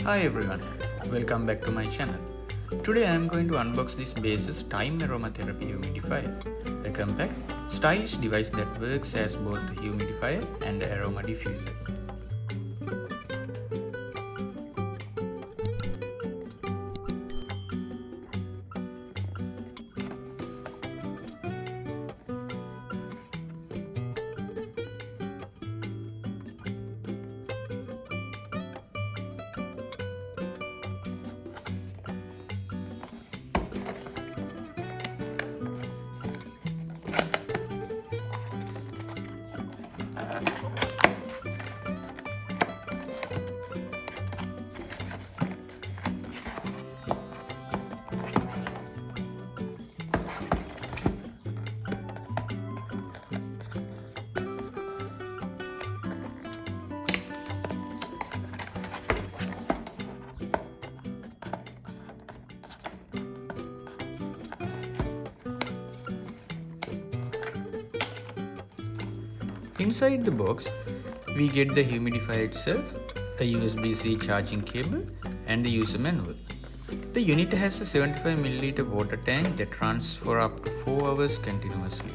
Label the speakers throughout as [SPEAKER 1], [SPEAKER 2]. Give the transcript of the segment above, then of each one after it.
[SPEAKER 1] Hi everyone, welcome back to my channel. Today I am going to unbox this Baseus Time Aromatherapy Humidifier, a compact, stylish device that works as both a humidifier and aroma diffuser. Inside the box, we get the humidifier itself, a USB-C charging cable, and a user manual. The unit has a 75 ml water tank that runs for up to 4 hours continuously,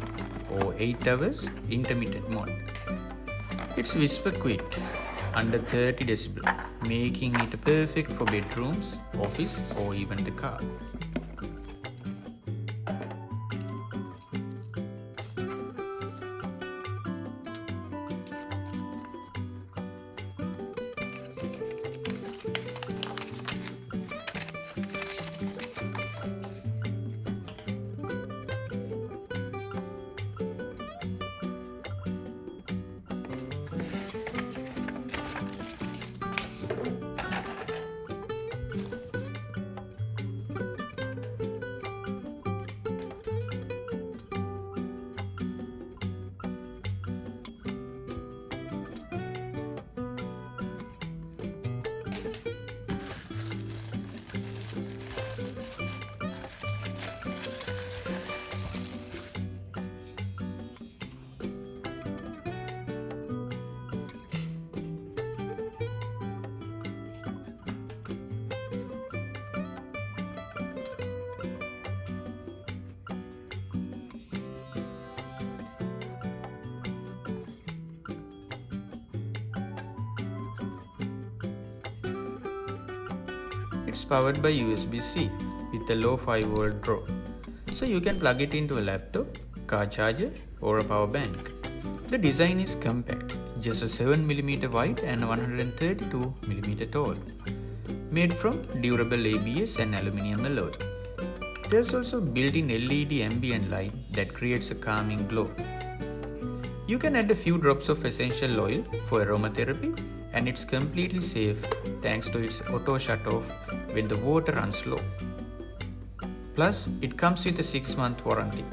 [SPEAKER 1] or 8 hours intermittent mode. It's whisper quiet, under 30 decibel, making it perfect for bedrooms, office, or even the car. It's powered by USB-C with a low 5V draw, so you can plug it into a laptop, car charger, or a power bank. The design is compact, just a 7mm wide and 132mm tall, made from durable ABS and aluminium alloy. There's also built-in LED ambient light that creates a calming glow. You can add a few drops of essential oil for aromatherapy, and it's completely safe thanks to its auto shut-off when the water runs low. Plus, it comes with a 6-month warranty.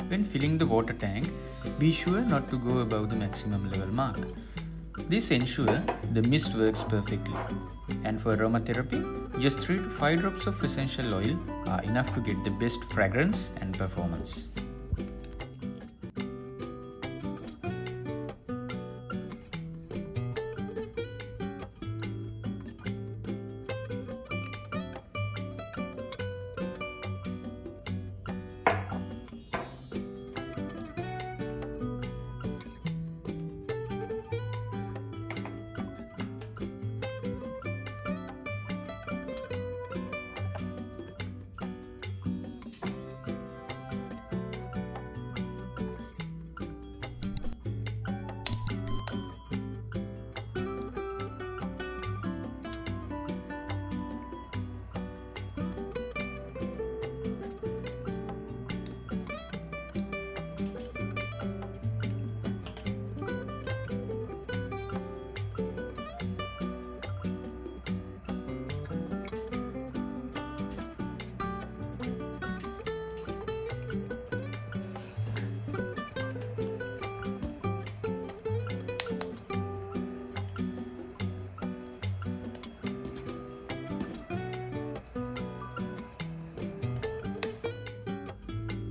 [SPEAKER 1] When filling the water tank, be sure not to go above the maximum level mark. This ensures the mist works perfectly. And for aromatherapy, just 3 to 5 drops of essential oil are enough to get the best fragrance and performance.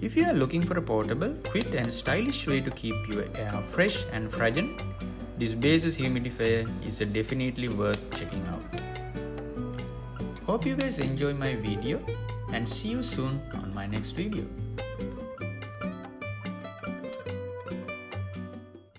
[SPEAKER 1] If you are looking for a portable, quick and stylish way to keep your air fresh and fragrant, this Baseus Humidifier is definitely worth checking out. Hope you guys enjoy my video and see you soon on my next video.